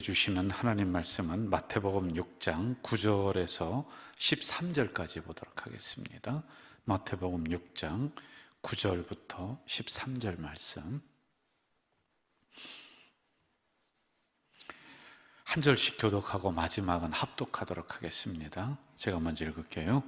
주시는 하나님 말씀은 마태복음 6장 9절에서 13절까지 보도록 하겠습니다. 마태복음 6장 9절부터 13절 말씀 한 절씩 교독하고 마지막은 합독하도록 하겠습니다. 제가 먼저 읽을게요.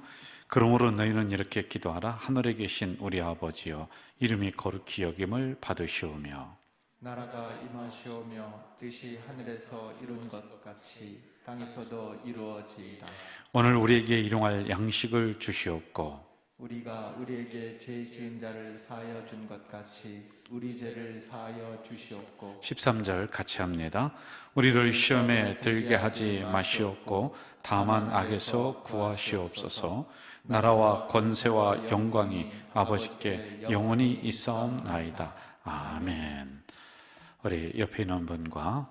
그러므로 너희는 이렇게 기도하라. 하늘에 계신 우리 아버지여, 이름이 거룩히 여김을 받으시오며 나라가 임하시오며 뜻이 하늘에서 이룬 것 같이 땅에서도 이루어지이다. 오늘 우리에게 일용할 양식을 주시옵고 우리가 우리에게 죄 지은 자를 사하여 준 것 같이 우리 죄를 사하여 주시옵고. 13절 같이 합니다. 우리를 시험에 들게 하지 마시옵고 다만 악에서 구하시옵소서. 나라와 권세와 영광이 아버지께 영원히 있사옵나이다. 아멘. 우리 옆에 있는 분과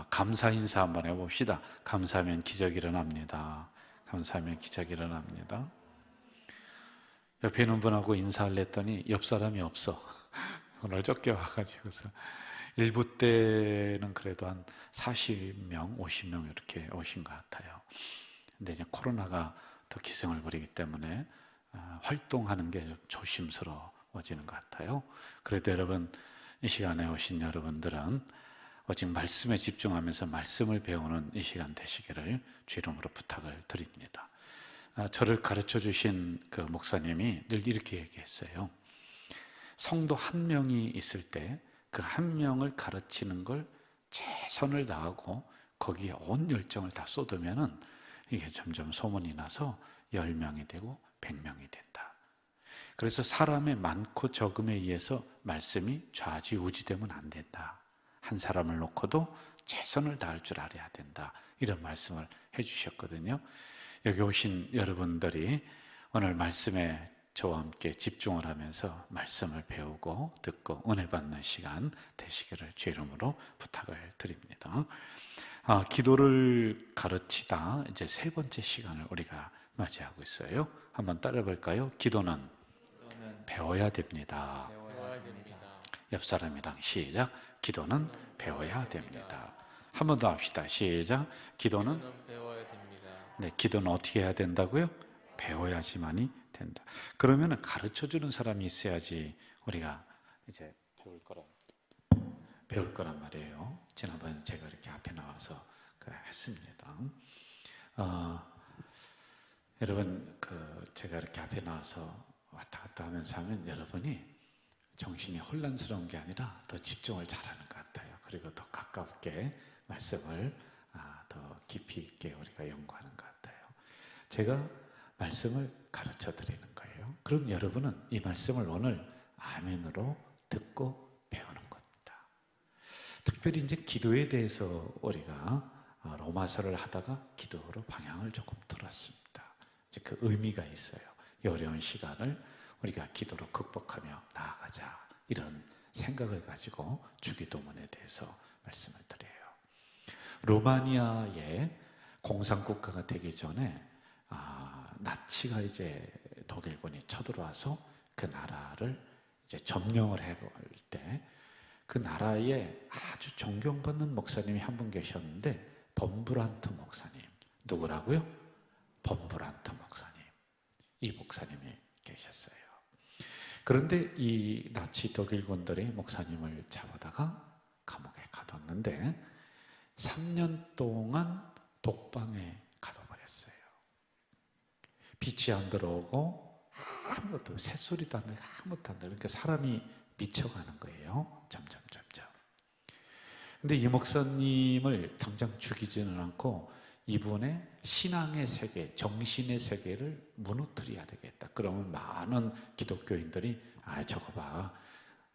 감사 인사 한번 해봅시다. 감사하면 기적이 일어납니다. 감사하면 기적이 일어납니다. 옆에 있는 분하고 인사를 했더니 옆 사람이 없어. 오늘 쫓겨와가지고서 일부 때는 그래도 한 40명, 50명 이렇게 오신 것 같아요. 근데 이제 코로나가 더 기승을 부리기 때문에 활동하는 게 좀 조심스러워지는 것 같아요. 그래도 여러분, 이 시간에 오신 여러분들은 오직 말씀에 집중하면서 말씀을 배우는 이 시간 되시기를 주 이름으로 부탁을 드립니다. 저를 가르쳐 주신 그 목사님이 늘 이렇게 얘기했어요. 성도 한 명이 있을 때 그 한 명을 가르치는 걸 최선을 다하고 거기에 온 열정을 다 쏟으면은 이게 점점 소문이 나서 10명이 되고 100명이 된다. 그래서 사람의 많고 적음에 의해서 말씀이 좌지우지되면 안 된다. 한 사람을 놓고도 최선을 다할 줄 알아야 된다. 이런 말씀을 해주셨거든요. 여기 오신 여러분들이 오늘 말씀에 저와 함께 집중을 하면서 말씀을 배우고 듣고 은혜 받는 시간 되시기를 주 이름으로 부탁을 드립니다. 기도를 가르치다 이제 세 번째 시간을 우리가 맞이하고 있어요. 한번 따라해 볼까요? 기도는 배워야 됩니다. 옆 사람이랑 시작. 기도는 배워야 됩니다. 한 번 더 합시다. 시작. 기도는 배워야 됩니다. 네, 기도는 어떻게 해야 된다고요? 배워야지만이 된다. 그러면 가르쳐 주는 사람이 있어야지 우리가 이제 배울 거란 말이에요. 지난번에 제가 이렇게 앞에 나와서 했습니다. 여러분, 제가 이렇게 앞에 나와서 왔다 갔다 하면서 하면 여러분이 정신이 혼란스러운 게 아니라 더 집중을 잘하는 것 같아요. 그리고 더 가깝게 말씀을 더 깊이 있게 우리가 연구하는 것 같아요. 제가 말씀을 가르쳐 드리는 거예요. 그럼 여러분은 이 말씀을 오늘 아멘으로 듣고 배우는 겁니다. 특별히 이제 기도에 대해서 우리가 로마서를 하다가 기도로 방향을 조금 틀었습니다. 이제 그 의미가 있어요. 이 어려운 시간을 우리가 기도로 극복하며 나아가자, 이런 생각을 가지고 주기도문에 대해서 말씀을 드려요. 루마니아의 공산국가가 되기 전에 나치가 이제 독일군이 쳐들어와서 그 나라를 이제 점령을 할 때 그 나라에 아주 존경받는 목사님이 한 분 계셨는데 범브란트 목사님. 누구라고요? 범브란트 목사님. 이 목사님이 계셨어요. 그런데 이 나치 독일군들이 목사님을 잡아다가 감옥에 가뒀는데 3년 동안 독방에 가둬버렸어요. 빛이 안 들어오고 아무것도, 새소리도 안 들고 아무것도 안 들고, 그러니까 사람이 미쳐가는 거예요. 점점. 근데 이 목사님을 당장 죽이지는 않고 이분의 신앙의 세계, 정신의 세계를 무너뜨려야 되겠다. 그러면 많은 기독교인들이 저거 봐,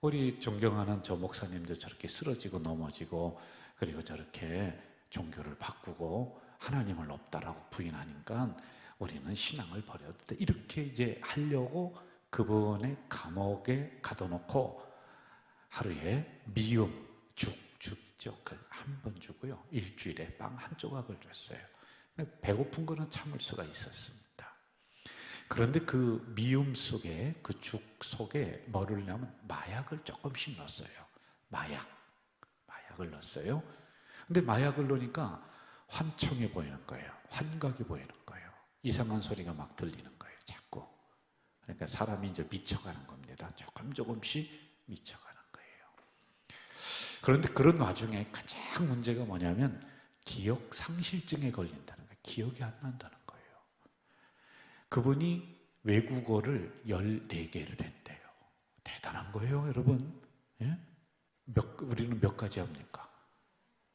우리 존경하는 저 목사님도 저렇게 쓰러지고 넘어지고 그리고 저렇게 종교를 바꾸고 하나님을 없다라고 부인하니까 우리는 신앙을 버려야 돼. 이렇게 이제 하려고 그분의 감옥에 가둬놓고 하루에 미음, 죽죠. 한 번 주고요. 일주일에 빵 한 조각을 줬어요. 배고픈 거는 참을 수가 있었습니다. 그런데 그 미음 속에, 그 죽 속에 뭐를 넣으면 마약을 조금씩 넣었어요. 마약을 넣었어요. 근데 마약을 넣으니까 환청해 보이는 거예요. 환각이 보이는 거예요. 이상한 소리가 막 들리는 거예요. 자꾸. 그러니까 사람이 이제 미쳐가는 겁니다. 조금씩 미쳐가는 거예요. 그런데 그런 와중에 가장 문제가 뭐냐면 기억 상실증에 걸린다는 거예요. 기억이 안 난다는 거예요. 그분이 외국어를 14개를 했대요. 대단한 거예요, 여러분. 예? 우리는 몇 가지 합니까?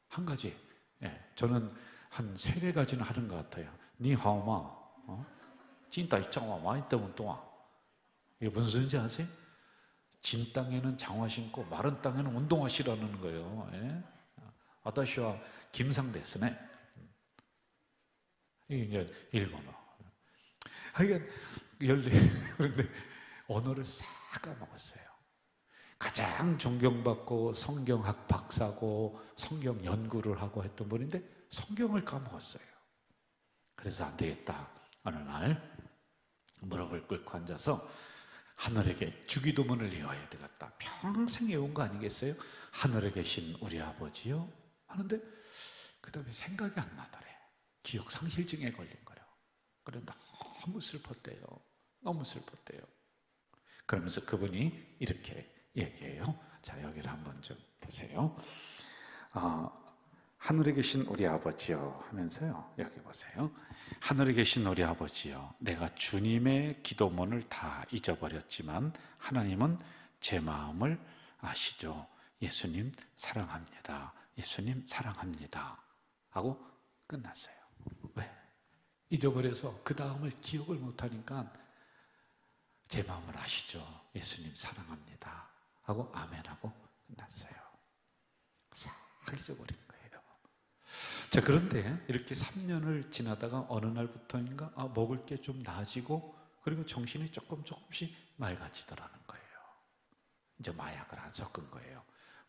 한 가지. 예, 저는 한 3-4가지는 하는 것 같아요. 니하오마, 찐따 있짱와 많이 때문 동아. 이게 무슨 소리인지 아세요? 진 땅에는 장화 신고 마른 땅에는 운동화 신라는 거예요. 예? 아다시와 김상대스네. 이게 이제 일본어. 하여간 14. 그런데 언어를 싹 까먹었어요. 가장 존경받고 성경학 박사고 성경 연구를 하고 했던 분인데 성경을 까먹었어요. 그래서 안 되겠다. 어느 날 무릎을 꿇고 앉아서 하늘에게 주기도문을 외워야 되겠다. 평생 외운 거 아니겠어요? 하늘에 계신 우리 아버지요 하는데 그 다음에 생각이 안 나더래. 기억 상실증에 걸린 거예요. 그래 너무 슬펐대요. 너무 슬펐대요. 그러면서 그분이 이렇게 얘기해요. 자, 여기를 한번 좀 보세요. 하늘에 계신 우리 아버지요 하면서요. 여기 보세요. 하늘에 계신 우리 아버지요. 내가 주님의 기도문을 다 잊어버렸지만 하나님은 제 마음을 아시죠. 예수님 사랑합니다. 예수님 사랑합니다. 하고 끝났어요. 왜? 잊어버려서 그 다음을 기억을 못하니까 제 마음을 아시죠. 예수님 사랑합니다. 하고 아멘하고 끝났어요. 싹 잊어버린 거예요. 자, 그런데 이렇게 3년을 지나다가 어느 날부터인가 먹을 게 좀 나아지고 그리고 정신이 조금씩 맑아지더라는 거예요. 이제 마약을 안 섞은 거예요.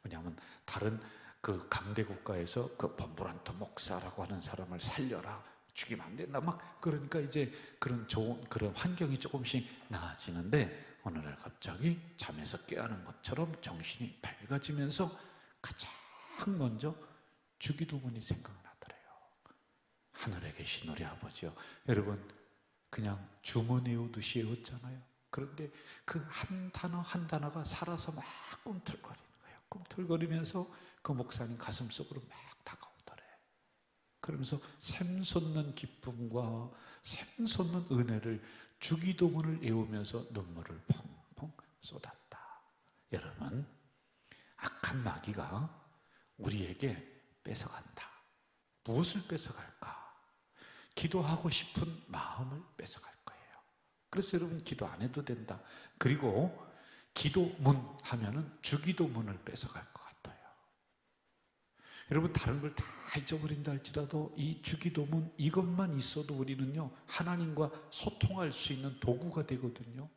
왜냐하면 다른 그 강대 국가에서 그 범브란트 목사라고 하는 사람을 살려라, 죽이면 안 된다 막 그러니까 이제 그런 좋은 그런 환경이 조금씩 나아지는데 어느 날 갑자기 잠에서 깨어난 것처럼 정신이 밝아지면서 가장 먼저 주기도문이 생각나더래요. 하늘에 계신 우리 아버지요. 여러분 그냥 주문 외우듯이 외웠잖아요. 그런데 그 한 단어 한 단어가 살아서 막 꿈틀거리는 거예요. 꿈틀거리면서 그 목사님 가슴 속으로 막 다가오더래. 그러면서 샘솟는 기쁨과 샘솟는 은혜를 주기도문을 외우면서 눈물을 펑펑 쏟았다. 여러분, 악한 마귀가 우리에게 뺏어간다. 무엇을 뺏어갈까? 기도하고 싶은 마음을 뺏어갈 거예요. 그래서 여러분 기도 안 해도 된다. 그리고 기도문 하면은 주기도문을 뺏어갈 것 같아요. 여러분 다른 걸 다 잊어버린다 할지라도 이 주기도문 이것만 있어도 우리는요 하나님과 소통할 수 있는 도구가 되거든요.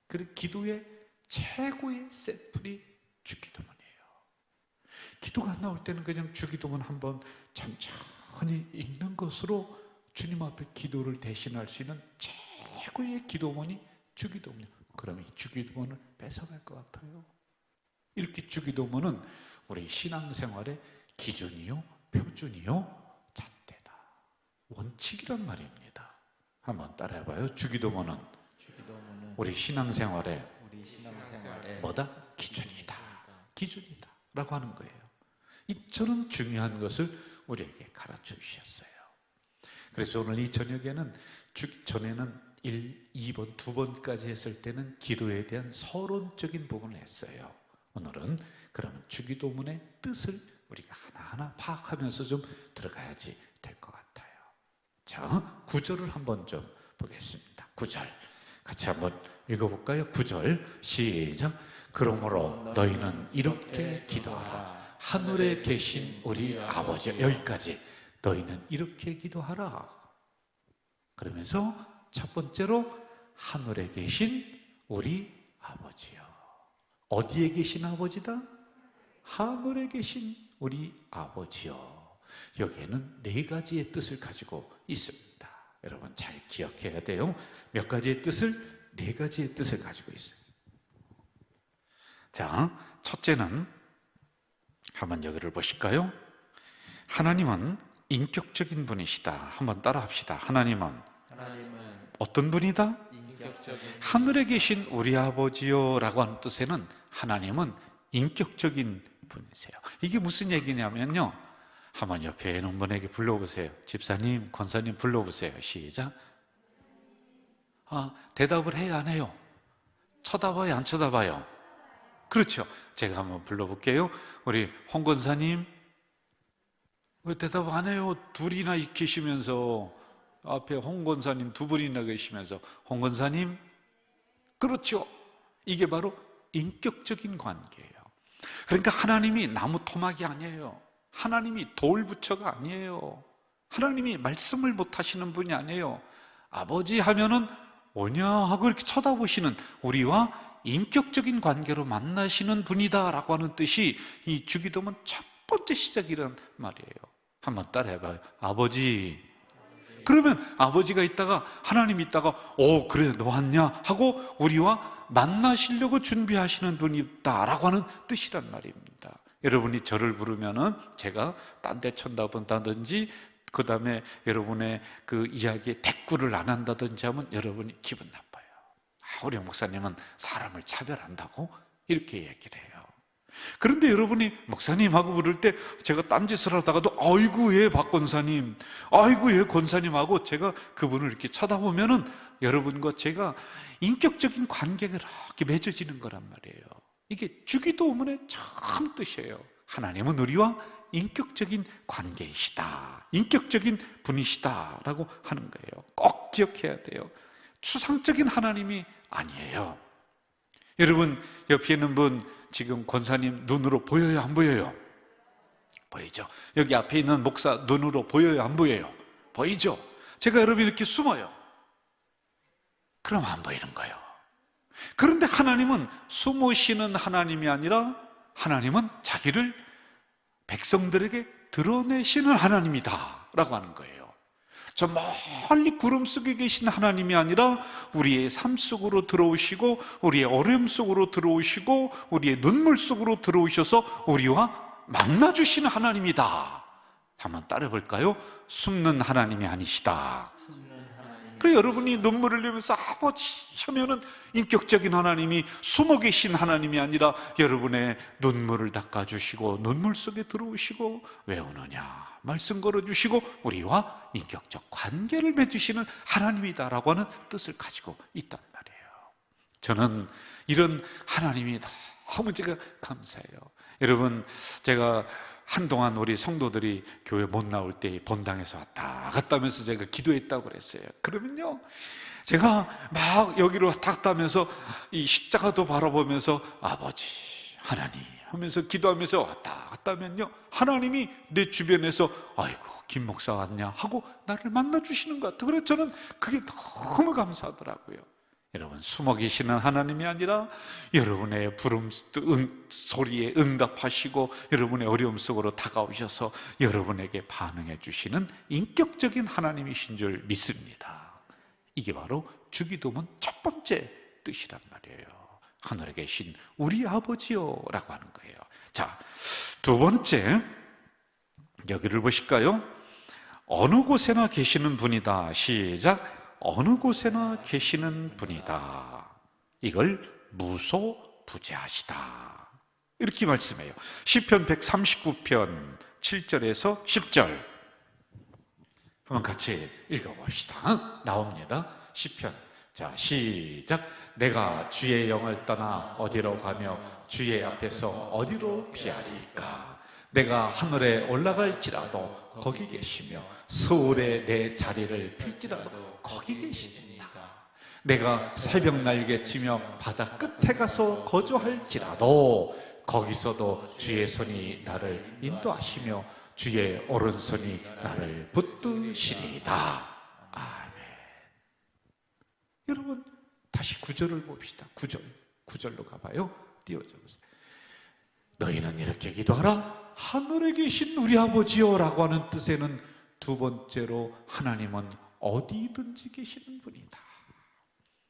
그래 기도의 최고의 샘플이 주기도문이에요. 기도가 안 나올 때는 그냥 주기도문 한번 천천히 읽는 것으로 주님 앞에 기도를 대신할 수 있는 최고의 기도문이 주기도문이에요. 그러면 이 주기도문을 뺏어갈 것 같아요. 이렇게 주기도문은 우리 신앙생활의 기준이요, 표준이요, 잣대다. 원칙이란 말입니다. 한번 따라해봐요. 주기도문은 우리 신앙생활의 뭐다? 기준이다. 기준이다. 라고 하는 거예요. 이처럼 중요한 것을 우리에게 가르쳐 주셨어요. 그래서 오늘 이 저녁에는 전에는 1, 2번, 2번까지 했을 때는 기도에 대한 서론적인 부분을 했어요. 오늘은 그러면 주기도문의 뜻을 우리가 하나하나 파악하면서 좀 들어가야지 될 것 같아요. 자, 9절을 한번 좀 보겠습니다. 9절 같이 한번 읽어볼까요? 9절 시작. 그러므로 너희는 이렇게 기도하라. 하늘에 계신 우리 아버지. 여기까지. 너희는 이렇게 기도하라. 그러면서 첫 번째로 하늘에 계신 우리 아버지요. 어디에 계신 아버지다? 하늘에 계신 우리 아버지요. 여기에는 4가지의 뜻을 가지고 있습니다. 여러분 잘 기억해야 돼요. 몇 가지의 뜻을? 4가지의 뜻을 가지고 있어요. 자, 첫째는 한번 여기를 보실까요? 하나님은 인격적인 분이시다. 한번 따라합시다. 하나님은 어떤 분이다? 인격적인 하늘에 계신 우리 아버지요 라고 하는 뜻에는 하나님은 인격적인 분이세요. 이게 무슨 얘기냐면요, 한번 옆에 있는 분에게 불러보세요. 집사님, 권사님 불러보세요. 시작. 대답을 해요, 안 해요? 쳐다봐요, 안 쳐다봐요? 그렇죠. 제가 한번 불러볼게요. 우리 홍 권사님, 왜 대답 안 해요? 둘이나 계시면서, 앞에 홍 권사님 두 분이나 계시면서, 홍 권사님, 그렇죠. 이게 바로 인격적인 관계예요. 그러니까 하나님이 나무 토막이 아니에요. 하나님이 돌부처가 아니에요. 하나님이 말씀을 못 하시는 분이 아니에요. 아버지 하면은 뭐냐 하고 이렇게 쳐다보시는, 우리와 인격적인 관계로 만나시는 분이다 라고 하는 뜻이 이 주기도문 첫 번째 시작이란 말이에요. 한번 따라해봐요. 아버지. 그러면 아버지가 있다가, 하나님이 있다가, 그래 너 왔냐 하고 우리와 만나시려고 준비하시는 분이다 라고 하는 뜻이란 말입니다. 여러분이 저를 부르면은 제가 딴 데 쳐다본다든지, 그 다음에 여러분의 그 이야기에 대꾸를 안 한다든지 하면 여러분이 기분 나빠요. 우리 목사님은 사람을 차별한다고 이렇게 얘기를 해요. 그런데 여러분이 목사님하고 부를 때 제가 딴짓을 하다가도 아이고 예 박권사님, 아이고 예 권사님하고 제가 그분을 이렇게 쳐다보면은 여러분과 제가 인격적인 관계가 이렇게 맺어지는 거란 말이에요. 이게 주기도문의 참 뜻이에요. 하나님은 우리와 인격적인 관계이시다, 인격적인 분이시다 라고 하는 거예요. 꼭 기억해야 돼요. 추상적인 하나님이 아니에요. 여러분 옆에 있는 분 지금 권사님 눈으로 보여요, 안 보여요? 보이죠? 여기 앞에 있는 목사 눈으로 보여요, 안 보여요? 보이죠? 제가 여러분 이렇게 숨어요. 그럼 안 보이는 거예요. 그런데 하나님은 숨으시는 하나님이 아니라 하나님은 자기를 백성들에게 드러내시는 하나님이다 라고 하는 거예요. 저 멀리 구름 속에 계신 하나님이 아니라 우리의 삶 속으로 들어오시고, 우리의 어려움 속으로 들어오시고, 우리의 눈물 속으로 들어오셔서 우리와 만나주시는 하나님이다. 한번 따라해볼까요? 숨는 하나님이 아니시다. 그래, 여러분이 눈물을 흘리면서 아버지 하면은 인격적인 하나님이 숨어 계신 하나님이 아니라 여러분의 눈물을 닦아주시고 눈물 속에 들어오시고, 왜 우느냐 말씀 걸어주시고 우리와 인격적 관계를 맺으시는 하나님이다라고 하는 뜻을 가지고 있단 말이에요. 저는 이런 하나님이 너무 제가 감사해요. 여러분, 제가 한동안 우리 성도들이 교회 못 나올 때 본당에서 왔다 갔다 하면서 제가 기도했다고 그랬어요. 그러면요, 제가 막 여기로 갔다 하면서 이 십자가도 바라보면서 아버지 하나님 하면서 기도하면서 왔다 갔다 하면요, 하나님이 내 주변에서 아이고 김 목사 왔냐 하고 나를 만나주시는 것 같아요. 그래서 저는 그게 너무 감사하더라고요. 여러분, 숨어 계시는 하나님이 아니라 여러분의 부름 소리에 응답하시고 여러분의 어려움 속으로 다가오셔서 여러분에게 반응해 주시는 인격적인 하나님이신 줄 믿습니다. 이게 바로 주기도문 첫 번째 뜻이란 말이에요. 하늘에 계신 우리 아버지요 라고 하는 거예요. 자, 두 번째, 여기를 보실까요? 어느 곳에나 계시는 분이다. 시작. 어느 곳에나 계시는 분이다. 이걸 무소부재하시다 이렇게 말씀해요. 시편 139편 7절에서 10절 한번 같이 읽어봅시다. 나옵니다. 시편. 자, 시작. 내가 주의 영을 떠나 어디로 가며 주의 앞에서 어디로 피하리까? 내가 하늘에 올라갈지라도 거기 계시며 서울에 내 자리를 필지라도 거기 계십니다. 내가 새벽 날개 치며 바다 끝에 가서 거주할지라도 거기서도 주의 손이 나를 인도하시며 주의 오른손이 나를 붙드시리이다. 아멘. 여러분, 다시 9절을 봅시다. 9절로 가봐요. 띄워줘 보세요. 너희는 이렇게 기도하라. 하늘에 계신 우리 아버지요 라고 하는 뜻에는 두 번째로 하나님은 어디든지 계시는 분이다.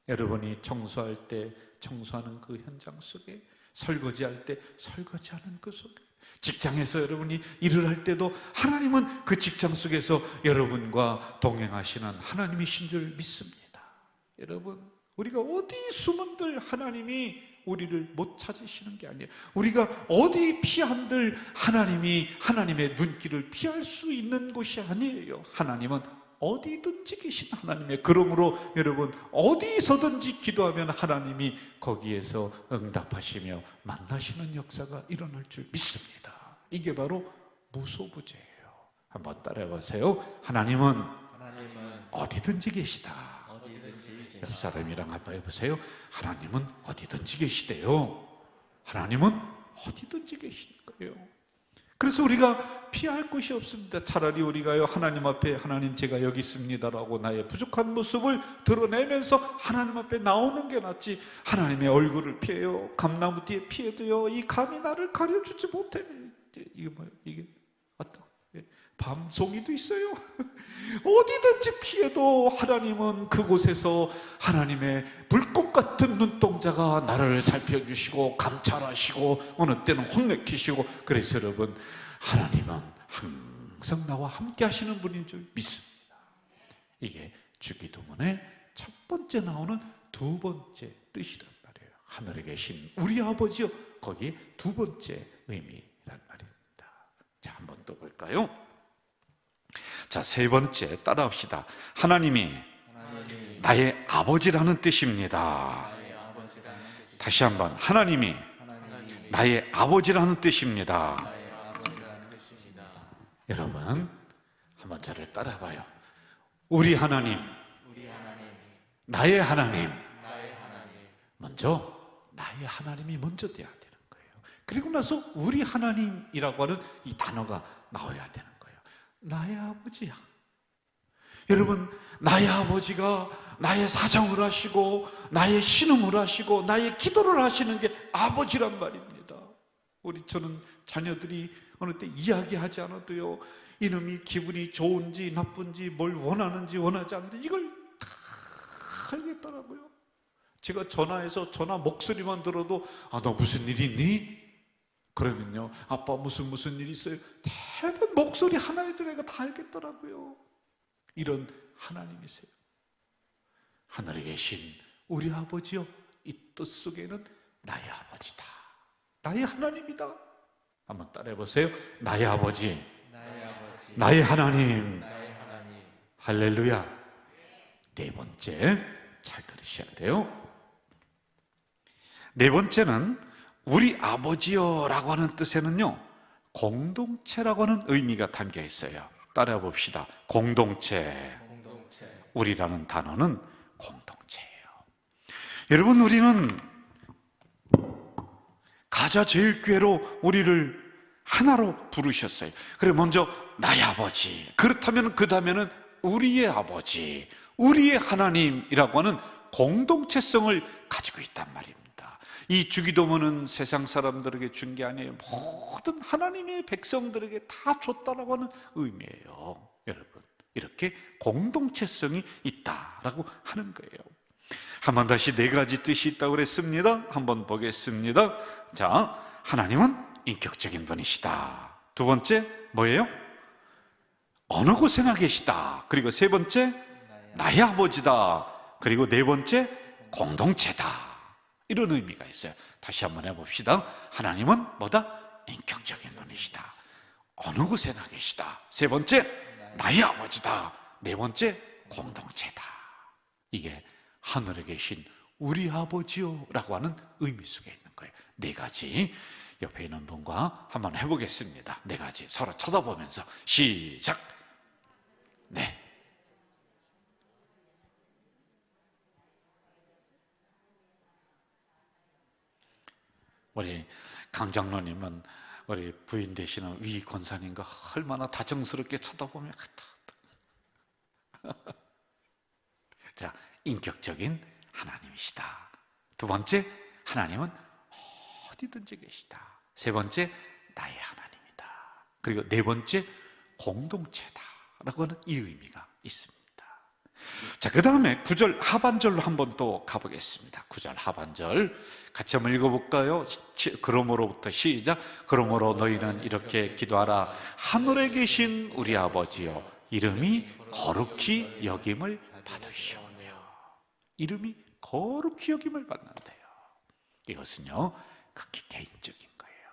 여러분이 청소할 때 청소하는 그 현장 속에, 설거지할 때 설거지하는 그 속에, 직장에서 여러분이 일을 할 때도 하나님은 그 직장 속에서 여러분과 동행하시는 하나님이신 줄 믿습니다. 여러분, 우리가 어디 숨은들 하나님이 우리를 못 찾으시는 게 아니에요. 우리가 어디 피한들 하나님이 하나님의 눈길을 피할 수 있는 곳이 아니에요. 하나님은 어디든지 계신 하나님이에요. 그러므로 여러분, 어디서든지 기도하면 하나님이 거기에서 응답하시며 만나시는 역사가 일어날 줄 믿습니다. 이게 바로 무소부재예요. 한번 따라해 보세요. 하나님은 어디든지 계시다. 옆 사람이랑 한번 해보세요. 하나님은 어디든지 계시대요. 하나님은 어디든지 계시는 거예요. 그래서 우리가 피할 곳이 없습니다. 차라리 우리가요, 하나님 앞에 하나님 제가 여기 있습니다라고 나의 부족한 모습을 드러내면서 하나님 앞에 나오는 게 낫지, 하나님의 얼굴을 피해요, 감나무 뒤에 피해도요 이 감이 나를 가려주지 못해. 이게 뭐예요? 이게 밤송이도 있어요. 어디든지 피해도 하나님은 그곳에서 하나님의 불꽃 같은 눈동자가 나를 살펴주시고 감찰하시고 어느 때는 혼내키시고, 그래서 여러분, 하나님은 항상 나와 함께 하시는 분인 줄 믿습니다. 이게 주기도문의 첫 번째 나오는 두 번째 뜻이란 말이에요. 하늘에 계신 우리 아버지요, 거기에 두 번째 의미란 말입니다. 자, 한번 또 볼까요? 자, 세 번째 따라합시다. 하나님이 나의 아버지라는 뜻입니다. 다시 한번, 하나님이 나의 아버지라는 뜻입니다. 여러분, 한번 저를 따라봐요. 우리 하나님, 나의 하나님. 먼저 나의 하나님이 먼저 돼야 되는 거예요. 그리고 나서 우리 하나님이라고 하는 이 단어가 나와야 되는 거예요. 나의 아버지야. 여러분, 나의 아버지가 나의 사정을 하시고 나의 신음을 하시고 나의 기도를 하시는 게 아버지란 말입니다. 저는 자녀들이 어느 때 이야기하지 않아도요, 이놈이 기분이 좋은지 나쁜지 뭘 원하는지 원하지 않는지 이걸 다 알겠더라고요. 제가 전화해서 전화 목소리만 들어도 너 무슨 일 있니? 그러면요, 아빠 무슨 일 있어요? 대부분 목소리 하나에 들어가 다 알겠더라고요. 이런 하나님이세요. 하늘에 계신 우리 아버지요, 이 뜻 속에는 나의 아버지다, 나의 하나님이다. 한번 따라해 보세요. 나의 아버지, 나의 하나님. 할렐루야. 네 번째, 잘 들으셔야 돼요. 네 번째는 우리 아버지여라고 하는 뜻에는요, 공동체라고 하는 의미가 담겨 있어요. 따라해 봅시다. 공동체. 우리라는 단어는 공동체예요. 여러분, 우리는 가자제일교회로 우리를 하나로 부르셨어요. 그래, 먼저 나의 아버지, 그렇다면 그 다음에는 우리의 아버지, 우리의 하나님이라고 하는 공동체성을 가지고 있단 말입니다. 이 주기도문은 세상 사람들에게 준 게 아니에요. 모든 하나님의 백성들에게 다 줬다라고 하는 의미예요. 여러분, 이렇게 공동체성이 있다라고 하는 거예요. 한번 다시 네 가지 뜻이 있다고 그랬습니다. 한번 보겠습니다. 자, 하나님은 인격적인 분이시다. 두 번째 뭐예요? 어느 곳에나 계시다. 그리고 세 번째 나의 아버지다. 그리고 네 번째 공동체다. 이런 의미가 있어요. 다시 한번 해봅시다. 하나님은 뭐다? 인격적인 분이시다. 어느 곳에나 계시다. 세 번째 나의 아버지다. 네 번째 공동체다. 이게 하늘에 계신 우리 아버지요 라고 하는 의미 속에 있는 거예요. 네 가지. 옆에 있는 분과 한번 해보겠습니다. 네 가지 서로 쳐다보면서 시작. 네. 우리 강 장로님은 우리 부인 되시는 위 권사님과 얼마나 다정스럽게 쳐다보며 자, 인격적인 하나님이시다. 두 번째, 하나님은 어디든지 계시다. 세 번째, 나의 하나님이다. 그리고 네 번째, 공동체다 라고 하는 이 의미가 있습니다. 자, 그 다음에 9절 하반절로 한번 또 가보겠습니다. 9절 하반절 같이 한번 읽어볼까요? 그러므로부터 시작. 그러므로 너희는 이렇게 기도하라. 하늘에 계신 우리 아버지여, 이름이 거룩히 여김을 받으시오며. 이름이 거룩히 여김을 받는데요. 이것은요, 극히 개인적인 거예요.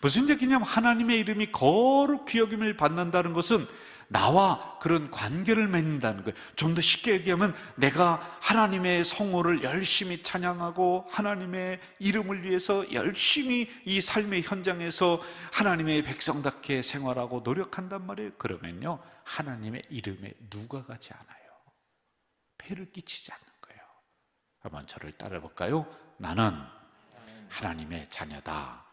무슨 얘기냐면 하나님의 이름이 거룩히 여김을 받는다는 것은 나와 그런 관계를 맺는다는 거예요. 좀 더 쉽게 얘기하면 내가 하나님의 성호를 열심히 찬양하고 하나님의 이름을 위해서 열심히 이 삶의 현장에서 하나님의 백성답게 생활하고 노력한단 말이에요. 그러면요, 하나님의 이름에 누가 가지 않아요. 폐를 끼치지 않는 거예요. 한번 저를 따라 볼까요? 나는 하나님의 자녀다.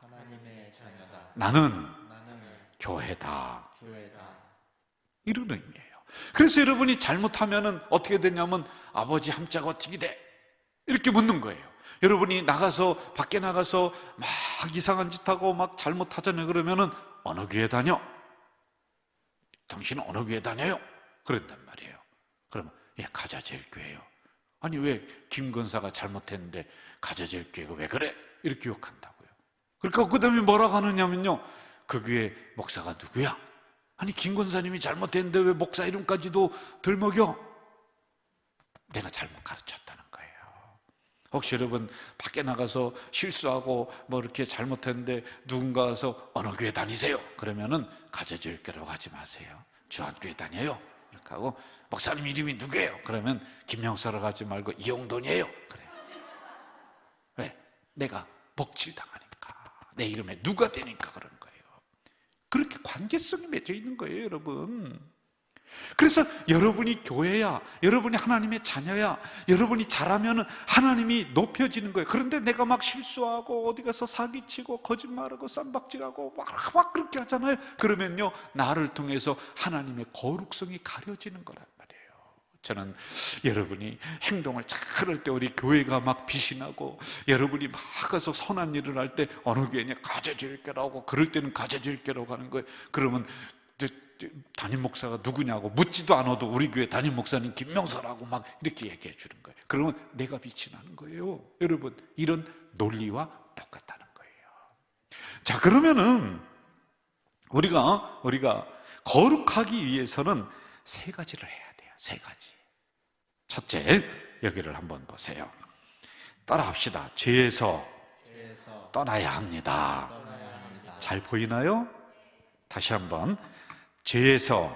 나는 교회다. 이런 의미예요. 그래서 여러분이 잘못하면 어떻게 되냐면 아버지 함자가 어떻게 돼? 이렇게 묻는 거예요. 여러분이 나가서 밖에 나가서 막 이상한 짓 하고 막 잘못하잖아요. 그러면은 어느 교회 다녀? 당신은 어느 교회 다녀요? 그랬단 말이에요. 그러면 가자제일교회요. 아니 왜 김건사가 잘못했는데 가자제일교회가 왜 그래? 이렇게 욕한다고요. 그러니까 그 다음에 뭐라고 하느냐면요, 그 교회 목사가 누구야? 아니 김건사님이 잘못했는데 왜 목사 이름까지도 들먹여? 내가 잘못 가르쳤다는 거예요. 혹시 여러분 밖에 나가서 실수하고 뭐 이렇게 잘못했는데 누군가 와서 어느 교회 다니세요? 그러면은 가자제일교회라고 하지 마세요. 주한교회 다녀요. 이렇게 하고 목사님 이름이 누구예요? 그러면 김영사라고 하지 말고 이용돈이에요. 그래요. 왜? 내가 먹칠당하니까, 내 이름에 누가 되니까 그런 거예요. 그렇게 관계성이 맺어 있는 거예요, 여러분. 그래서 여러분이 교회야, 여러분이 하나님의 자녀야, 여러분이 잘하면 하나님이 높여지는 거예요. 그런데 내가 막 실수하고 어디 가서 사기치고 거짓말하고 쌈박질하고 막 그렇게 하잖아요. 그러면요, 나를 통해서 하나님의 거룩성이 가려지는 거란 말이에요. 저는 여러분이 행동을 잘할 때 우리 교회가 막 빛이 나고, 여러분이 막 가서 선한 일을 할 때 어느 교회냐 가자제일교회라고, 그럴 때는 가자제일교회라고 하는 거예요. 그러면 담임 목사가 누구냐고 묻지도 않아도 우리 교회 담임 목사님 김명서라고 막 이렇게 얘기해 주는 거예요. 그러면 내가 빛이 나는 거예요. 여러분, 이런 논리와 똑같다는 거예요. 자, 그러면은 우리가 거룩하기 위해서는 세 가지를 해야 돼요. 세 가지. 첫째, 여기를 한번 보세요. 따라합시다. 죄에서 떠나야 합니다. 잘 보이나요? 다시 한번. 죄에서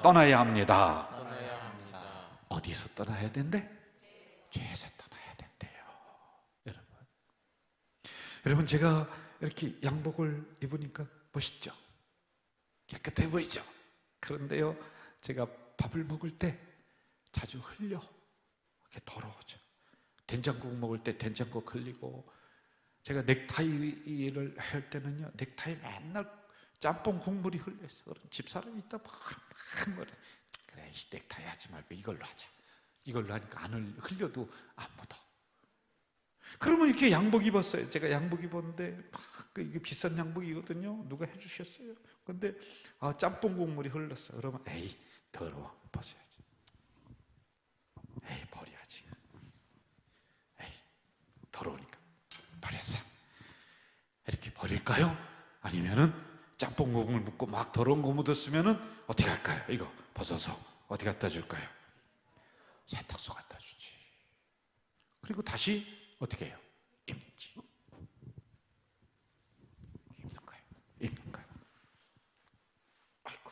떠나야 합니다. 어디서 떠나야 된대? 죄에서 떠나야 된대요. 여러분 제가 이렇게 양복을 입으니까 멋있죠? 깨끗해 보이죠? 그런데요, 제가 밥을 먹을 때 자주 흘려. 이렇게 더러워져. 된장국 먹을 때 된장국 흘리고, 제가 넥타이를 할 때는요, 넥타이 맨날 짬뽕 국물이 흘려서 그런 집사람이 있다 막 그래, 넥타이 하지 말고 이걸로 하자. 이걸로 하니까 안 흘려도 안 묻어. 그러면 이렇게 양복 입었어요. 제가 양복 입었는데 이게 비싼 양복이거든요. 누가 해주셨어요. 근데 짬뽕 국물이 흘렀어. 그러면 에이 더러워, 벗어야지. 에이 버려야지. 에이 더러우니까 버렸어. 이렇게 버릴까요? 아니면은 짬뽕 국물 묻고 막 더러운 거 묻었으면은 어떻게 할까요? 이거 벗어서 어디 갖다 줄까요? 세탁소 갖다 주지. 그리고 다시 어떻게 해요? 입지. 입는 거예요. 아이고,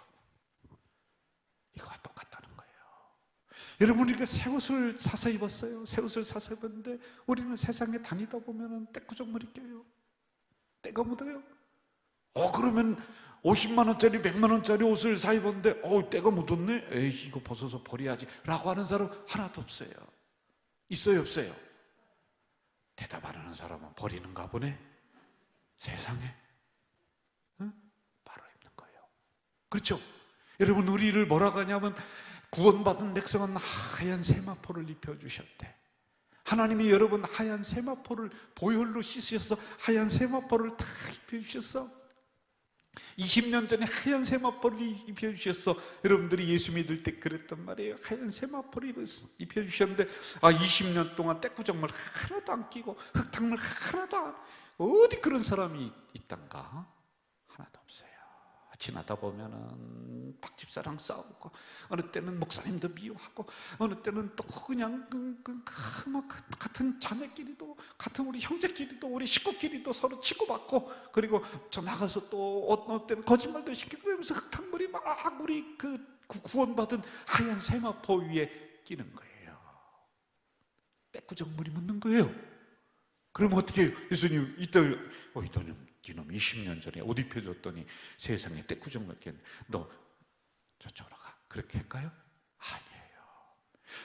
이거와 똑같다는 거예요. 여러분, 우리가 새 옷을 사서 입었어요. 새 옷을 사서 입었는데 우리는 세상에 다니다 보면은 때꾸정물이 껴요. 때가 묻어요. 그러면 50만 원짜리 100만 원짜리 옷을 사 입었는데 때가 묻었네. 에이, 이거 벗어서 버려야지 라고 하는 사람 하나도 없어요. 있어요, 없어요? 대답 안 하는 사람은 버리는가 보네. 세상에. 응? 바로 입는 거예요. 그렇죠? 여러분, 우리를 뭐라고 하냐면 구원받은 백성은 하얀 세마포를 입혀주셨대. 하나님이 여러분 하얀 세마포를 보혈로 씻으셔서 하얀 세마포를 다 입혀주셨어. 20년 전에 하얀 세마포를 입혀주셨어. 여러분들이 예수 믿을 때 그랬단 말이에요. 하얀 세마포를 입혀주셨는데 20년 동안 떼꾸정물 하나도 안 끼고 흙탕물 하나도 안, 어디 그런 사람이 있단가? 하나도 없어요. 지나다 보면은 박집사랑 싸우고, 어느 때는 목사님도 미워하고, 어느 때는 또 그냥 같은 자매끼리도, 같은 우리 형제끼리도, 우리 식구끼리도 서로 치고받고, 그리고 저 나가서 또 어느 때는 거짓말도 시키고, 그러면서 흙탕물이 막 우리 그 구원받은 하얀 세마포 위에 끼는 거예요. 떼꾸정물이 묻는 거예요. 그럼 어떻게 해요? 예수님 이놈 20년 전에 옷 입혀줬더니 세상에 떼꾸정물 꼈는데 너 저쪽으로 가. 그렇게 할까요? 아니에요.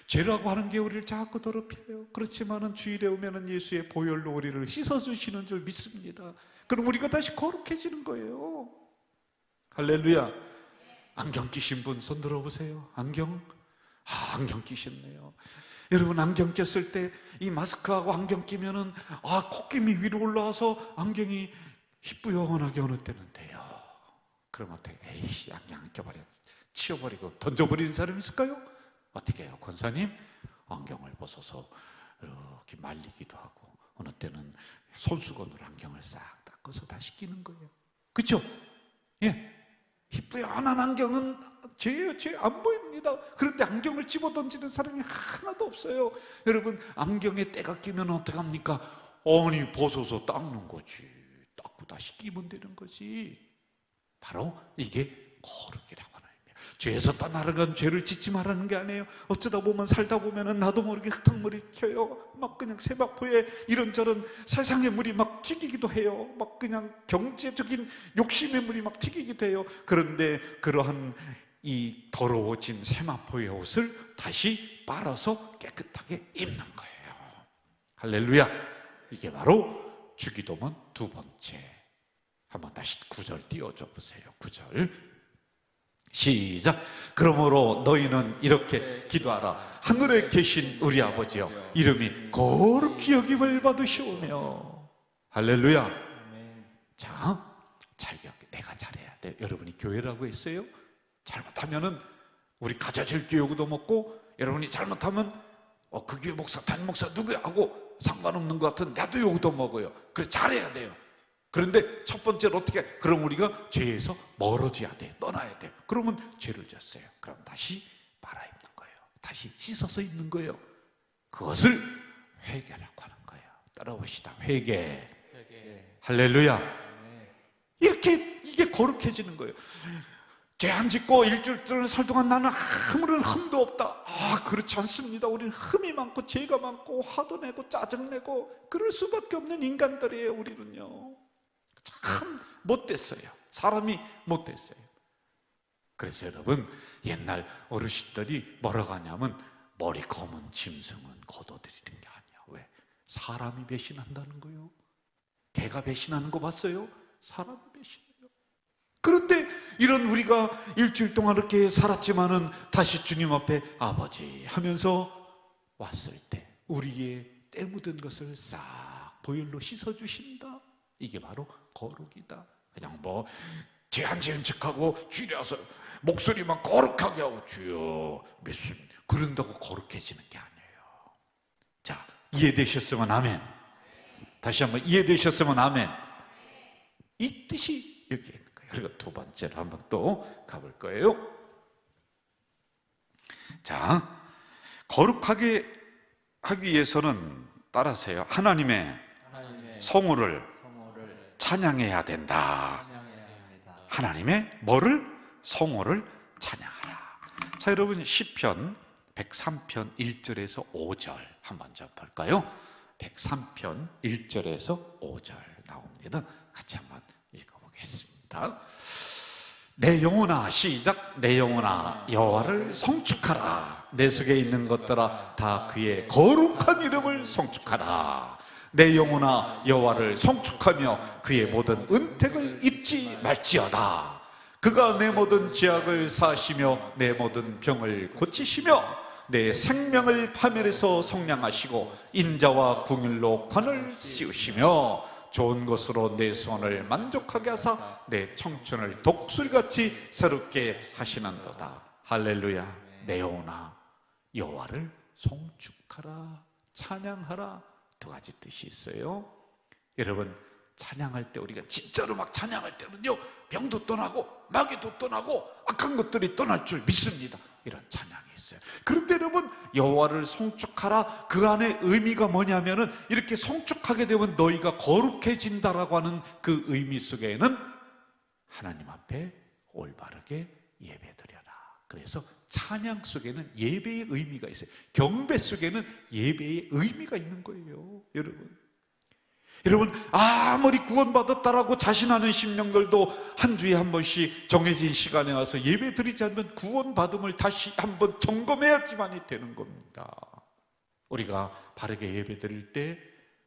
죄라고 하는 게 우리를 자꾸 더럽혀요. 그렇지만은 주일에 오면은 예수의 보혈로 우리를 씻어주시는 줄 믿습니다. 그럼 우리가 다시 거룩해지는 거예요. 할렐루야. 안경 끼신 분 손 들어보세요. 안경 끼셨네요. 여러분, 안경 꼈을 때 이 마스크하고 안경 끼면은 콧김이 위로 올라와서 안경이 희뿌연하게 어느 때는 돼요. 그럼 어떻게? 에이씨, 안경 안 껴버려, 치워버리고 던져버리는 사람이 있을까요? 어떻게 해요? 권사님, 안경을 벗어서 이렇게 말리기도 하고, 어느 때는 손수건으로 안경을 싹 닦아서 다시 끼는 거예요. 그렇죠? 예. 희뿌연한 안경은 죄예요. 죄 안 보입니다. 그런데 안경을 집어던지는 사람이 하나도 없어요. 여러분, 안경에 때가 끼면 어떡합니까? 아니, 벗어서 닦는 거지. 닦고 다시 끼면 되는 거지. 바로 이게 거룩이라고 하는 거예요. 죄에서 떠나려간 죄를 짓지 말라는 게 아니에요. 어쩌다 보면 살다 보면은 나도 모르게 흙탕물이 튀어요. 막 그냥 세마포에 이런저런 세상의 물이 막 튀기기도 해요. 막 그냥 경제적인 욕심의 물이 막 튀기기도 해요. 그런데 그러한 이 더러워진 세마포의 옷을 다시 빨아서 깨끗하게 입는 거예요. 할렐루야. 이게 바로 주기도문 두 번째. 한번 다시 9절 띄워줘 보세요. 9절 시작. 그러므로 너희는 이렇게 기도하라. 하늘에 계신 우리 아버지여, 이름이 거룩히 여김을 받으시오며. 할렐루야. 자, 잘 기억해. 내가 잘해야 돼. 여러분이 교회라고 했어요. 잘못하면은 우리 가자질 교육도 먹고, 여러분이 잘못하면 그 교회 목사, 담임 목사 누구야 하고 상관없는 것 같은 나도 욕도 먹어요. 그래, 잘해야 돼요. 그런데 첫 번째로 어떻게? 그럼 우리가 죄에서 멀어져야 돼. 떠나야 돼. 그러면 죄를 졌어요. 그럼 다시 말아 입는 거예요. 다시 씻어서 입는 거예요. 그것을 회개라고 하는 거예요. 따라봅시다. 회개. 할렐루야. 이렇게 이게 거룩해지는 거예요. 죄 안 짓고 일주일 동안 살 동안 나는 아무런 흠도 없다. 그렇지 않습니다. 우리는 흠이 많고 죄가 많고 화도 내고 짜증내고 그럴 수밖에 없는 인간들이에요. 우리는요. 참 못됐어요. 사람이 못됐어요. 그래서 여러분, 옛날 어르신들이 뭐라고 하냐면 머리 검은 짐승은 걷어들이는 게 아니야. 왜? 사람이 배신한다는 거예요. 개가 배신하는 거 봤어요? 사람이 배신해요. 그런데 이런 우리가 일주일 동안 이렇게 살았지만은 다시 주님 앞에 아버지 하면서 왔을 때 우리의 때 묻은 것을 싹 보혈로 씻어주신다. 이게 바로 거룩이다. 그냥 뭐 죄 안 지은 척하고 주일에 와서 목소리만 거룩하게 하고 주여 믿습니다. 그런다고 거룩해지는 게 아니에요. 자, 이해되셨으면 아멘. 다시 한번 이해되셨으면 아멘. 이 뜻이 여기 있는 거예요. 그리고 두 번째로 한번 또 가볼 거예요. 자, 거룩하게 하기 위해서는 따라하세요. 하나님의 성호를 찬양해야 된다. 하나님의 뭐를? 성호를 찬양하라. 자, 여러분, 시편 103편 1절에서 5절 한번 좀 볼까요? 103편 1절에서 5절 나옵니다. 같이 한번 읽어보겠습니다. 내 영혼아, 시작. 내 영혼아, 여호와를 성축하라. 내 속에 있는 것들아 다 그의 거룩한 이름을 성축하라. 내 영혼아, 여호와를 성축하며 그의 모든 은택을 잊지 말지어다. 그가 내 모든 죄악을 사하시며 내 모든 병을 고치시며 내 생명을 파멸해서 속량하시고 인자와 궁율로 관을 씌우시며 좋은 것으로 내 손을 만족하게 하사 내 청춘을 독수리같이 새롭게 하시는도다. 할렐루야. 내 영혼아 여호와를 송축하라, 찬양하라. 두 가지 뜻이 있어요. 여러분, 찬양할 때 우리가 진짜로 막 찬양할 때는요, 병도 떠나고 마귀도 떠나고 악한 것들이 떠날 줄 믿습니다. 이런 찬양이 있어요. 그런데 여러분, 여호와를 송축하라, 그 안에 의미가 뭐냐면은 이렇게 송축하게 되면 너희가 거룩해진다라고 하는 그 의미 속에는 하나님 앞에 올바르게 예배드려라. 그래서 찬양 속에는 예배의 의미가 있어요. 경배 속에는 예배의 의미가 있는 거예요. 여러분, 아무리 구원받았다라고 자신하는 심령들도 한 주에 한 번씩 정해진 시간에 와서 예배 드리지 않으면 구원받음을 다시 한번 점검해야지만이 되는 겁니다. 우리가 바르게 예배 드릴 때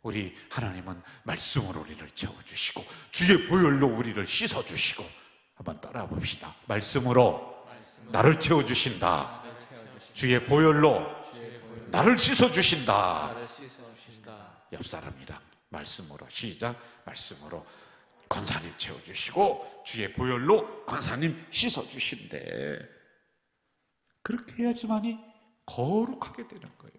우리 하나님은 말씀으로 우리를 채워주시고 주의 보혈로 우리를 씻어주시고, 한번 따라 봅시다. 말씀으로 나를 채워주신다. 주의 보혈로 나를 씻어주신다. 옆 사람이랑 말씀으로 시작. 말씀으로 권사님 채워주시고 주의 보혈로 권사님 씻어주신대. 그렇게 해야지만이 거룩하게 되는 거예요.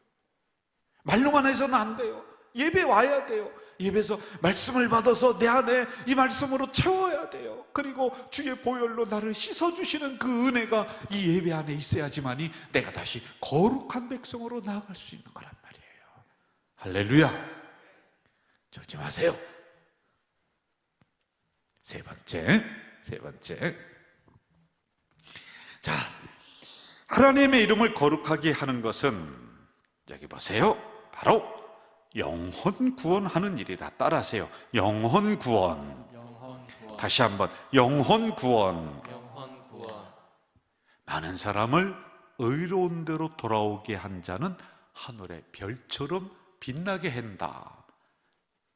말로만 해서는 안 돼요. 예배 와야 돼요. 예배에서 말씀을 받아서 내 안에 이 말씀으로 채워야 돼요. 그리고 주의 보혈로 나를 씻어주시는 그 은혜가 이 예배 안에 있어야지만이 내가 다시 거룩한 백성으로 나아갈 수 있는 거란 말이에요. 할렐루야. 졸지 마세요. 세 번째. 자, 하나님의 이름을 거룩하게 하는 것은 여기 보세요. 바로 영혼 구원하는 일이다. 따라하세요. 영혼 구원. 다시 한번 영혼 구원. 많은 사람을 의로운 대로 돌아오게 한 자는 하늘의 별처럼 빛나게 한다.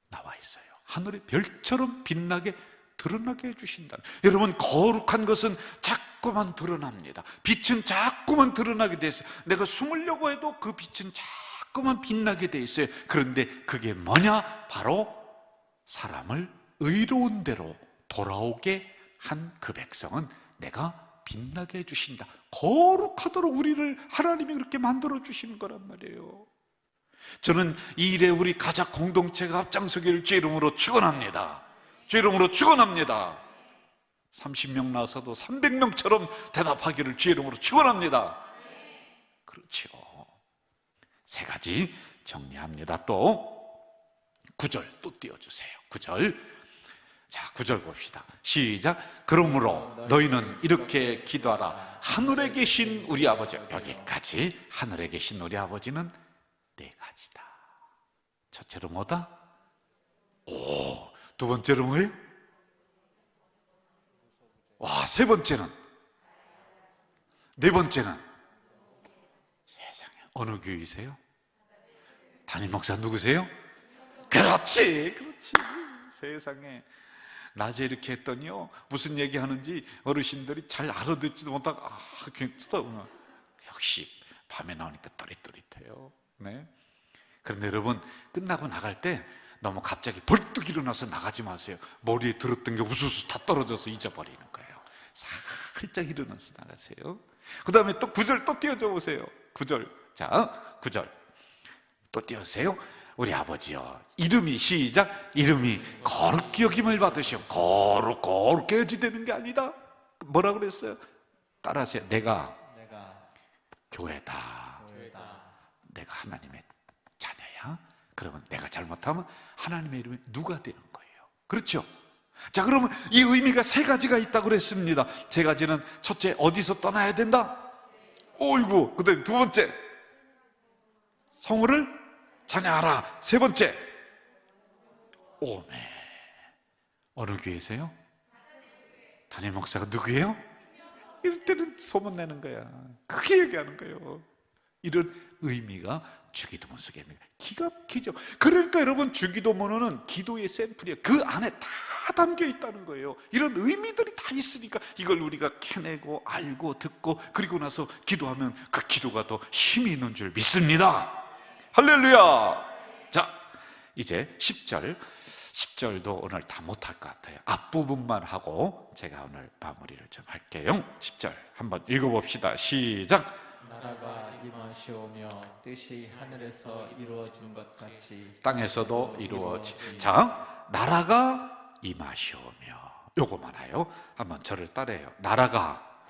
나와 있어요. 하늘의 별처럼 빛나게 드러나게 해주신다. 여러분, 거룩한 것은 자꾸만 드러납니다. 빛은 자꾸만 드러나게 돼 있어요. 내가 숨으려고 해도 그 빛은 자꾸만 빛나게 돼 있어요. 그런데 그게 뭐냐? 바로 사람을 의로운 대로 돌아오게 한 그 백성은 내가 빛나게 해주신다. 거룩하도록 우리를 하나님이 그렇게 만들어 주시는 거란 말이에요. 저는 이 일에 우리 가작 공동체가 앞장서기를 주의 이름으로 축원합니다. 주의 이름으로 축원합니다. 30명 나서도 300명처럼 대답하기를 주의 이름으로 축원합니다. 그렇죠. 세 가지 정리합니다. 또 9절 또 띄워주세요. 9절. 자, 9절 봅시다. 시작. 그러므로 너희는 이렇게 기도하라. 하늘에 계신 우리 아버지. 여기까지. 하늘에 계신 우리 아버지는 네 가지다. 첫째로 뭐다? 두 번째로 뭐예요? 세 번째는? 네 번째는? 세상에, 어느 교회이세요? 담임 목사 누구세요? 그렇지. 세상에, 낮에 이렇게 했더니요, 무슨 얘기 하는지 어르신들이 잘 알아듣지도 못하고 역시 밤에 나오니까 또릿또릿해요. 네. 그런데 여러분, 끝나고 나갈 때 너무 갑자기 벌떡 일어나서 나가지 마세요. 머리에 들었던 게 우수수 다 떨어져서 잊어버리는 거예요. 살짝 일어나서 나가세요. 그 다음에 또 9절 또 띄워줘 보세요. 9절. 자, 9절 또 띄워주세요. 우리 아버지요, 이름이 시작. 이름이 거룩히 여김을 받으시오. 거룩게 여지되는 게 아니다. 뭐라 그랬어요? 따라하세요. 내가 교회다. 내가 하나님의 자녀야. 그러면 내가 잘못하면 하나님의 이름이 누가 되는 거예요? 그렇죠? 자, 그러면 이 의미가 세 가지가 있다고 그랬습니다. 세 가지는 첫째, 어디서 떠나야 된다? 어이구. 그 다음에 두 번째, 성우를 찬양하라. 세 번째, 오메. 어느 교회세요? 담임 목사가 누구예요? 이럴 때는 소문내는 거야. 크게 얘기하는 거예요. 이런 의미가 주기도문 속에 있는 거예요. 기가 막히죠. 그러니까 여러분, 주기도문은 기도의 샘플이에요. 그 안에 다 담겨 있다는 거예요. 이런 의미들이 다 있으니까 이걸 우리가 캐내고 알고 듣고 그리고 나서 기도하면 그 기도가 더 힘이 있는 줄 믿습니다. 할렐루야. 자, 이제 10절. 10절도 오늘 다 못할 것 같아요. 앞부분만 하고 제가 오늘 마무리를 좀 할게요. 10절 한번 읽어봅시다. 시작. 나라가 임하시오며 뜻이 하늘에서 이루어진 것 같이 땅에서도 이루어지. 자, 나라가 임하시오며 요거 많아요. 한번 저를 따라해요. 나라가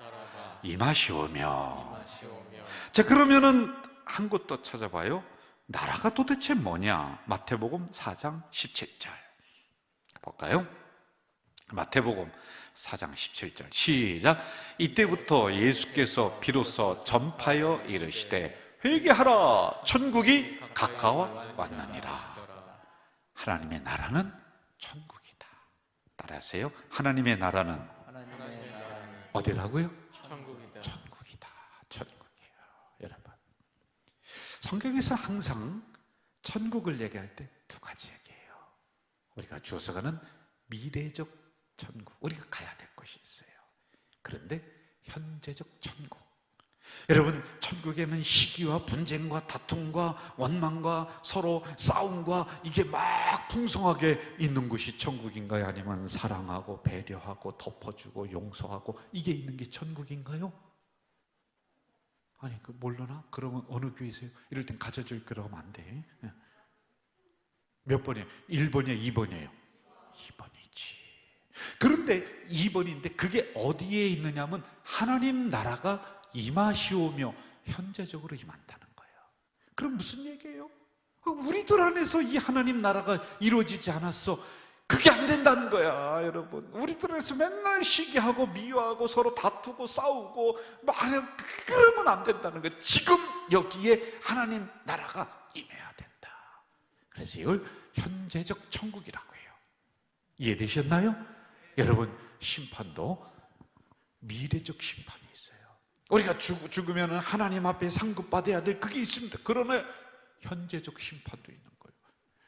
임하시오며. 자, 그러면은 한 곳 더 찾아봐요. 나라가 도대체 뭐냐? 마태복음 4장 17절 볼까요? 마태복음 4장 17절 시작. 이때부터 예수께서 비로소 전파하여 이르시되 회개하라, 천국이 가까워 왔느니라. 하나님의 나라는 천국이다. 따라하세요. 하나님의 나라는 어디라고요? 천국이다. 천국이다. 천국이에요. 여러분, 성경에서 항상 천국을 얘기할 때 두 가지 얘기해요. 우리가 주어서가는 미래적 천국, 우리가 가야 될 곳이 있어요. 그런데 현재적 천국, 여러분, 천국에는 시기와 분쟁과 다툼과 원망과 서로 싸움과 이게 막 풍성하게 있는 곳이 천국인가요? 아니면 사랑하고 배려하고 덮어주고 용서하고 이게 있는 게 천국인가요? 아니, 그 몰라나? 그러면 어느 교회세요? 이럴 땐 가져줄 거라고 하면 안 돼. 몇 번이에요? 1번이에요? 2번이에요? 2번이지. 그런데 2번인데 그게 어디에 있느냐면 하나님 나라가 임하시오며 현재적으로 임한다는 거예요. 그럼 무슨 얘기예요? 우리들 안에서 이 하나님 나라가 이루어지지 않았어. 그게 안 된다는 거야, 여러분. 우리들 안에서 맨날 시기하고 미워하고 서로 다투고 싸우고 그러면 안 된다는 거예요. 지금 여기에 하나님 나라가 임해야 된다. 그래서 이걸 현재적 천국이라고 해요. 이해되셨나요? 여러분, 심판도 미래적 심판이 있어요. 우리가 죽으면 하나님 앞에 상급받아야 될 그게 있습니다. 그러나 현재적 심판도 있는 거예요.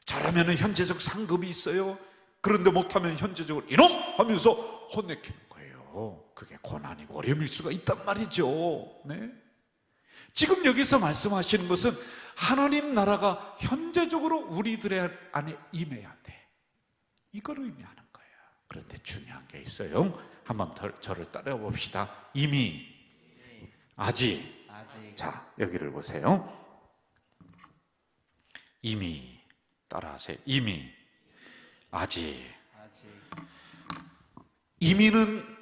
잘하면 현재적 상급이 있어요. 그런데 못하면 현재적으로 이놈! 하면서 혼내키는 거예요. 그게 고난이고 어려움일 수가 있단 말이죠. 네? 지금 여기서 말씀하시는 것은 하나님 나라가 현재적으로 우리들의 안에 임해야 돼. 이걸 의미하는 거예요. 그런데 중요한 게 있어요. 한번 저를 따라해 봅시다. 이미, 아직. 자, 여기를 보세요. 이미, 따라하세요. 이미, 아직. 이미는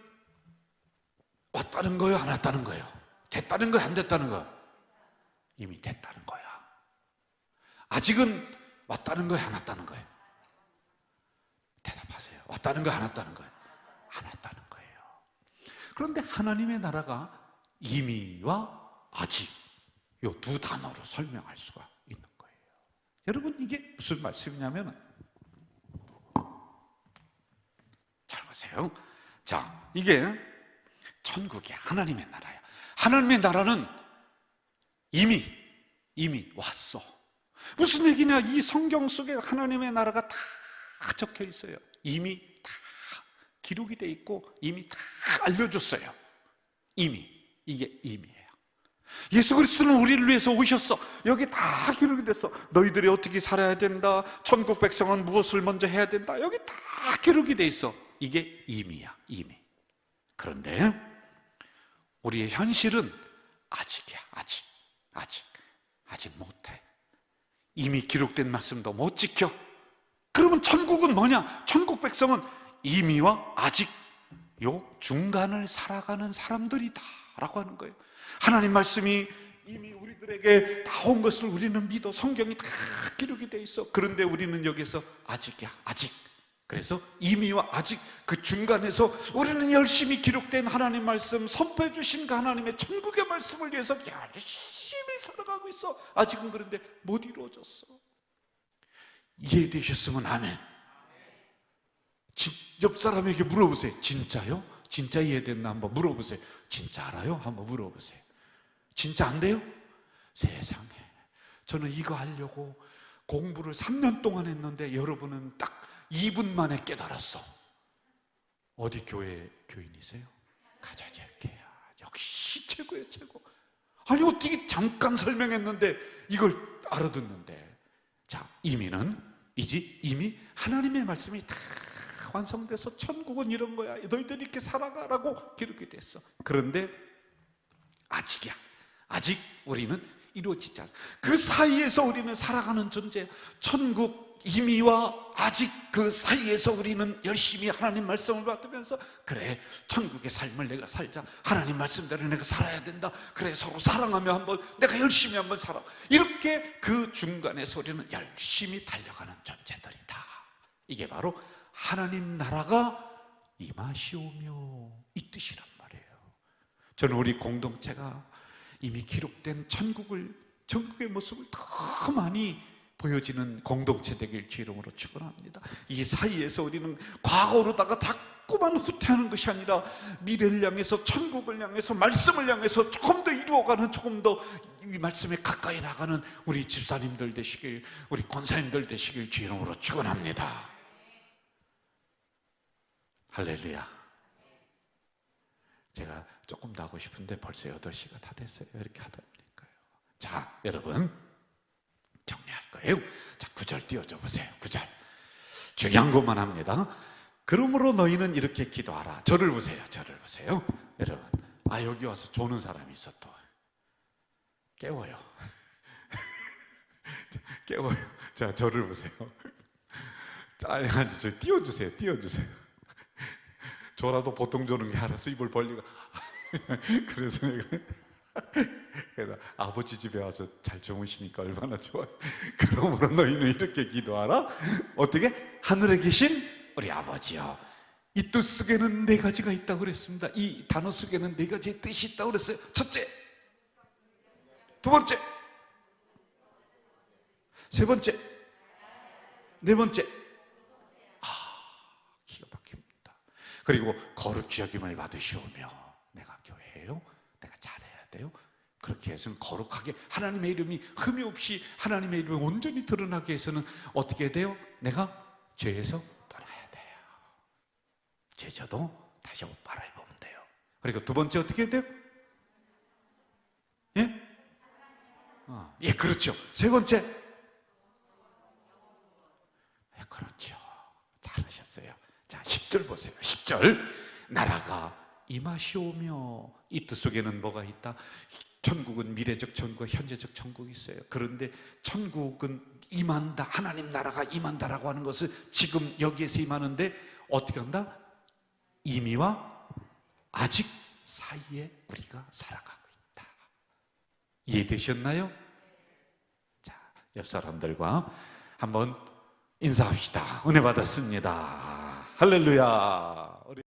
왔다는 거예요? 안 왔다는 거예요? 됐다는 거예요? 안 됐다는 거예요? 이미 됐다는 거야. 아직은 왔다는 거예요? 안 왔다는 거예요? 대답하세요. 왔다는 거예요? 안 왔다는 거예요? 안 왔다는 거예요. 그런데 하나님의 나라가 이미와 아직, 이 두 단어로 설명할 수가 있는 거예요. 여러분, 이게 무슨 말씀이냐면, 잘 보세요. 자, 이게 천국이야. 하나님의 나라야. 하나님의 나라는 이미 왔어. 무슨 얘기냐? 이 성경 속에 하나님의 나라가 다 적혀 있어요. 이미 다 기록이 돼 있고 이미 다 알려줬어요. 이미, 이게 이미예요. 예수 그리스도는 우리를 위해서 오셨어. 여기 다 기록이 됐어. 너희들이 어떻게 살아야 된다, 천국 백성은 무엇을 먼저 해야 된다, 여기 다 기록이 돼 있어. 이게 이미야, 이미. 그런데 우리의 현실은 아직이야. 아직 못해. 이미 기록된 말씀도 못 지켜. 그러면 천국은 뭐냐? 천국 백성은 이미와 아직 요 중간을 살아가는 사람들이다 라고 하는 거예요. 하나님 말씀이 이미 우리들에게 다 온 것을 우리는 믿어. 성경이 다 기록이 돼 있어. 그런데 우리는 여기서 아직이야, 아직. 그래서 이미와 아직 그 중간에서 우리는 열심히 기록된 하나님 말씀, 선포해 주신 그 하나님의 천국의 말씀을 위해서 열심히 살아가고 있어. 아직은 그런데 못 이루어졌어. 이해되셨으면 아멘. 옆 사람에게 물어보세요. 진짜요? 진짜 이해됐나 한번 물어보세요. 진짜 알아요? 한번 물어보세요. 진짜 안 돼요? 세상에, 저는 이거 하려고 공부를 3년 동안 했는데 여러분은 딱 2분 만에 깨달았어. 어디 교회 교인이세요? 가자절개야. 역시 최고예요, 최고. 아니, 어떻게 잠깐 설명했는데 이걸 알아듣는데. 자, 이미는 이미 하나님의 말씀이 다 완성돼서 천국은 이런 거야, 너희들이 이렇게 살아가라고 기록이 됐어. 그런데 아직이야. 아직 우리는 이루어지지 않아. 그 사이에서 우리는 살아가는 존재야. 천국 이미와 아직 그 사이에서 우리는 열심히 하나님 말씀을 받으면서, 그래, 천국의 삶을 내가 살자, 하나님 말씀대로 내가 살아야 된다, 그래, 서로 사랑하며 한번 내가 열심히 한번 살아, 이렇게 그 중간에서 우리는 열심히 달려가는 존재들이다. 이게 바로 하나님 나라가 임하시오며 이 뜻이란 말이에요. 저는 우리 공동체가 이미 기록된 천국의 모습을 더 많이 보여지는 공동체 되길 주 이름으로 축원합니다. 이 사이에서 우리는 과거로다가 자꾸만 후퇴하는 것이 아니라 미래를 향해서, 천국을 향해서, 말씀을 향해서 조금 더 이루어가는, 조금 더 이 말씀에 가까이 나가는 우리 집사님들 되시길, 우리 권사님들 되시길 주 이름으로 축원합니다. 할렐루야. 제가 조금 더 하고 싶은데 벌써 8시가 다 됐어요. 이렇게 하다 보니까요. 자, 여러분 정리할 거예요. 자, 9절 띄워줘 보세요. 9절 중요한 것만 합니다. 그러므로 너희는 이렇게 기도하라. 저를 보세요. 저를 보세요. 여러분, 여기 와서 조는 사람이 있어. 또 깨워요. 깨워요. 자, 저를 보세요. 자, 저 띄워주세요. 띄워주세요. 저라도 보통 조는 게 알아서 입을 벌리고 그래서 내가 아버지 집에 와서 잘 주무시니까 얼마나 좋아요. 그러므로 너희는 이렇게 기도하라. 어떻게? 하늘에 계신 우리 아버지요, 이 뜻 속에는 4가지가 있다고 그랬습니다. 이 단어 속에는 4가지의 뜻이 있다고 그랬어요. 첫째, 두 번째, 세 번째, 네 번째. 기가 막힙니다. 그리고 거룩히 여김을 받으시오며, 내가 교회예요, 내가 잘해야 돼요, 그렇게 해서는 거룩하게 하나님의 이름이 흠이 없이 하나님의 이름이 온전히 드러나게 해서는 어떻게 돼요? 내가 죄에서 떠나야 돼요. 죄져도 다시 옷 갈아입으면 돼요. 그리고 두 번째 어떻게 돼요? 예? 예, 그렇죠. 세 번째, 예, 그렇죠. 잘하셨어요. 자, 10절 보세요. 10절 나라가 임하시오며, 이 뜻 속에는 뭐가 있다? 천국은 미래적 천국과 현재적 천국이 있어요. 그런데 천국은 임한다, 하나님 나라가 임한다라고 하는 것을 지금 여기에서 임하는데 어떻게 한다? 이미와 아직 사이에 우리가 살아가고 있다. 이해되셨나요? 자, 옆 사람들과 한번 인사합시다. 은혜 받았습니다. 할렐루야.